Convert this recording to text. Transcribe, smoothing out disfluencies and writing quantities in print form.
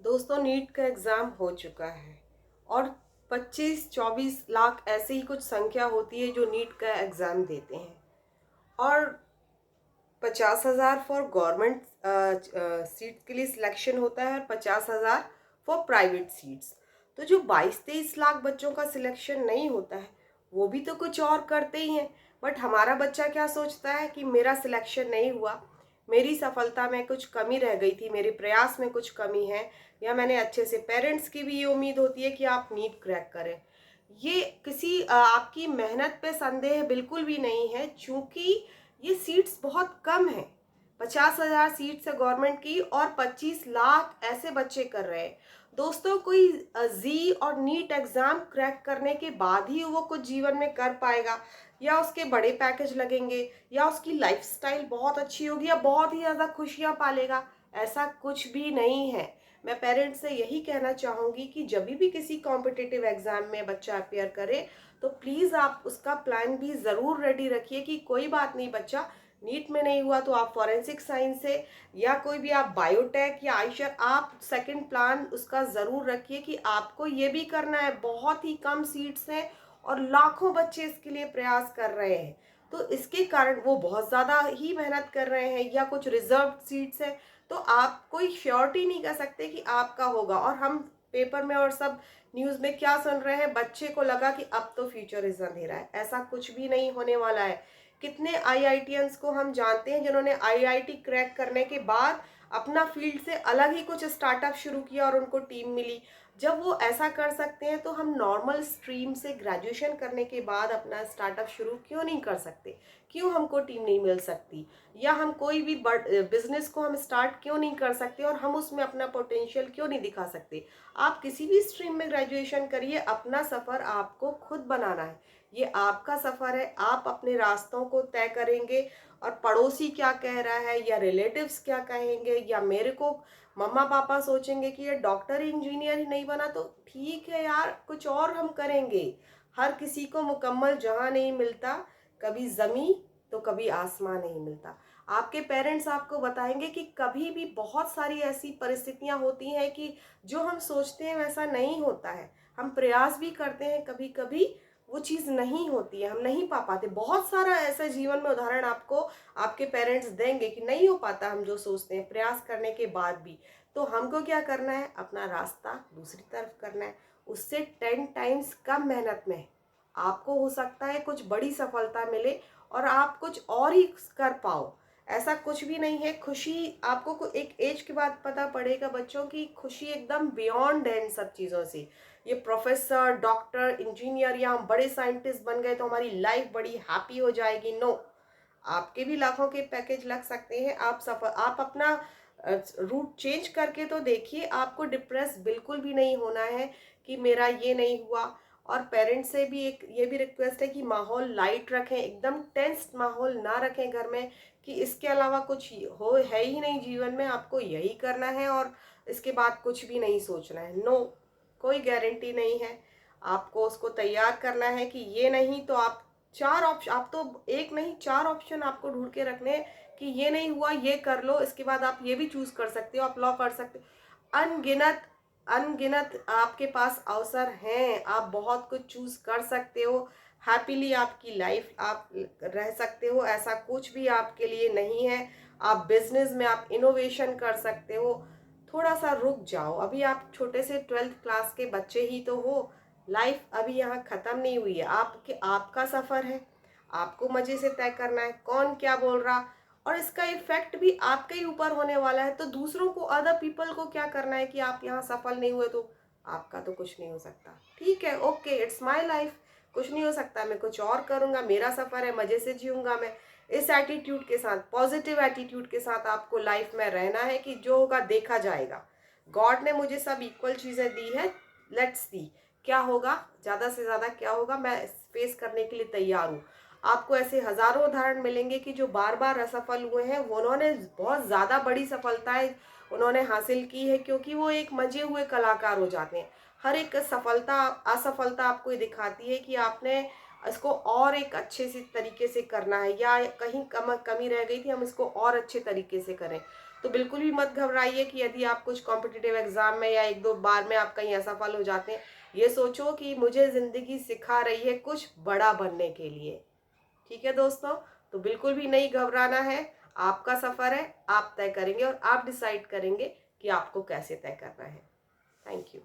दोस्तों नीट का एग्ज़ाम हो चुका है और 25-24 लाख ऐसे ही कुछ संख्या होती है जो नीट का एग्ज़ाम देते हैं और 50,000 फॉर गवर्नमेंट सीट के लिए सिलेक्शन होता है और 50,000 फॉर प्राइवेट सीट्स। तो जो 22-23 लाख बच्चों का सिलेक्शन नहीं होता है वो भी तो कुछ और करते ही हैं। बट हमारा बच्चा क्या सोचता है कि मेरा सिलेक्शन नहीं हुआ, मेरी सफलता में कुछ कमी रह गई थी, मेरे प्रयास में कुछ कमी है, या मैंने अच्छे से, पेरेंट्स की भी ये उम्मीद होती है कि आप नीट क्रैक करें। ये किसी आपकी मेहनत पे संदेह बिल्कुल भी नहीं है, क्योंकि ये सीट्स बहुत कम है। 50,000 सीट्स है गवर्नमेंट की और 25 लाख ऐसे बच्चे कर रहे हैं। दोस्तों कोई जी और नीट एग्जाम क्रैक करने के बाद ही वो कुछ जीवन में कर पाएगा, या उसके बड़े पैकेज लगेंगे, या उसकी लाइफस्टाइल बहुत अच्छी होगी, या बहुत ही ज़्यादा खुशियाँ पालेगा। ऐसा कुछ भी नहीं है। मैं पेरेंट्स से यही कहना चाहूँगी कि जब भी किसी कॉम्पिटिटिव एग्जाम में बच्चा अपेयर करे तो प्लीज़ आप उसका प्लान भी ज़रूर रेडी रखिए कि कोई बात नहीं, बच्चा नीट में नहीं हुआ तो आप फॉरेंसिक साइंस से या कोई भी आप बायोटेक या आयशर, आप सेकंड प्लान उसका ज़रूर रखिए कि आपको ये भी करना है। बहुत ही कम सीट्स हैं और लाखों बच्चे इसके लिए प्रयास कर रहे हैं, तो इसके कारण वो बहुत ज़्यादा ही मेहनत कर रहे हैं, या कुछ रिजर्व सीट्स हैं, तो आप कोई श्योरिटी नहीं कर सकते कि आपका होगा। और हम पेपर में और सब न्यूज़ में क्या सुन रहे हैं, बच्चे को लगा कि अब तो फ्यूचर इज अंधेरा है। ऐसा कुछ भी नहीं होने वाला है। कितने आईआईटियंस को हम जानते हैं जिन्होंने आईआईटी क्रैक करने के बाद अपना फील्ड से अलग ही कुछ स्टार्टअप शुरू किया और उनको टीम मिली। जब वो ऐसा कर सकते हैं तो हम नॉर्मल स्ट्रीम से ग्रेजुएशन करने के बाद अपना स्टार्टअप शुरू क्यों नहीं कर सकते? क्यों हमको टीम नहीं मिल सकती? या हम कोई भी बिजनेस को हम स्टार्ट क्यों नहीं कर सकते और हम उसमें अपना पोटेंशियल क्यों नहीं दिखा सकते? आप किसी भी स्ट्रीम में ग्रेजुएशन करिए, अपना सफ़र आपको खुद बनाना है। ये आपका सफ़र है, आप अपने रास्तों को तय करेंगे। और पड़ोसी क्या कह रहा है, या रिलेटिव्स क्या कहेंगे, या मेरे को मम्मा पापा सोचेंगे कि ये डॉक्टर इंजीनियर ही नहीं बना तो ठीक है यार, कुछ और हम करेंगे। हर किसी को मुकम्मल जहां नहीं मिलता, कभी ज़मी तो कभी आसमान नहीं मिलता। आपके पेरेंट्स आपको बताएंगे कि कभी भी बहुत सारी ऐसी परिस्थितियां होती हैं कि जो हम सोचते हैं वैसा नहीं होता है। हम प्रयास भी करते हैं, कभी कभी वो चीज़ नहीं होती है, हम नहीं पा पाते। बहुत सारा ऐसा जीवन में उदाहरण आपको आपके पेरेंट्स देंगे कि नहीं हो पाता हम जो सोचते हैं प्रयास करने के बाद भी। तो हमको क्या करना है, अपना रास्ता दूसरी तरफ करना है, उससे 10 टाइम्स कम मेहनत में आपको हो सकता है कुछ बड़ी सफलता मिले और आप कुछ और ही कर पाओ। ऐसा कुछ भी नहीं है। खुशी आपको एक एज के बाद पता पड़ेगा बच्चों की, खुशी एकदम बियॉन्ड है इन सब चीज़ों से। ये प्रोफेसर, डॉक्टर, इंजीनियर या हम बड़े साइंटिस्ट बन गए तो हमारी लाइफ बड़ी हैप्पी हो जाएगी, नो। आपके भी लाखों के पैकेज लग सकते हैं। आप अपना रूट चेंज करके तो देखिए, आपको डिप्रेस बिल्कुल भी नहीं होना है कि मेरा ये नहीं हुआ। और पेरेंट्स से भी एक ये भी रिक्वेस्ट है कि माहौल लाइट रखें, एकदम टेंस्ड माहौल ना रखें घर में कि इसके अलावा कुछ हो है ही नहीं जीवन में, आपको यही करना है और इसके बाद कुछ भी नहीं सोचना है। नो, कोई गारंटी नहीं है। आपको उसको तैयार करना है कि ये नहीं तो आप चार ऑप्शन, आप तो एक नहीं चार ऑप्शन आपको ढूंढ के रखने हैं कि ये नहीं हुआ ये कर लो, इसके बाद आप ये भी चूज कर सकते हो, आप लॉ कर सकते हो। अनगिनत अनगिनत आपके पास अवसर हैं, आप बहुत कुछ चूज कर सकते हो। हैप्पीली आपकी लाइफ आप रह सकते हो, ऐसा कुछ भी आपके लिए नहीं है। आप बिजनेस में आप इनोवेशन कर सकते हो। थोड़ा सा रुक जाओ, अभी आप छोटे से 12th क्लास के बच्चे ही तो हो। लाइफ अभी यहाँ ख़त्म नहीं हुई है, आपका सफ़र है, आपको मज़े से तय करना है कौन क्या बोल रहा। और इसका इफेक्ट भी आपके ही ऊपर होने वाला है, तो दूसरों को, अदर पीपल को क्या करना है कि आप यहाँ सफल नहीं हुए तो आपका तो कुछ नहीं हो सकता। ठीक है, ओके, इट्स माय लाइफ, कुछ नहीं हो सकता, मैं कुछ और करूँगा, मेरा सफ़र है, मज़े से जीऊँगा मैं। इस एटीट्यूड के साथ, पॉजिटिव एटीट्यूड के साथ आपको लाइफ में रहना है कि जो होगा देखा जाएगा। गॉड ने मुझे सब इक्वल चीज़ें दी है, लेट्स सी क्या होगा, ज़्यादा से ज़्यादा क्या होगा, मैं फेस करने के लिए तैयार हूँ। आपको ऐसे हज़ारों उदाहरण मिलेंगे कि जो बार बार असफल हुए हैं, वो उन्होंने बहुत ज़्यादा बड़ी सफलताएं उन्होंने हासिल की है, क्योंकि वो एक मंजे हुए कलाकार हो जाते हैं। हर एक सफलता असफलता आपको ये दिखाती है कि आपने इसको और एक अच्छे से तरीके से करना है, या कहीं कमी रह गई थी, हम इसको और अच्छे तरीके से करें। तो बिल्कुल भी मत घबराइए कि यदि आप कुछ कॉम्पिटिटिव एग्जाम में या एक दो बार में आप कहीं असफल हो जाते हैं, ये सोचो कि मुझे ज़िंदगी सिखा रही है कुछ बड़ा बनने के लिए। ठीक है दोस्तों, तो बिल्कुल भी नहीं घबराना है। आपका सफ़र है, आप तय करेंगे और आप डिसाइड करेंगे कि आपको कैसे तय करना है। Thank you.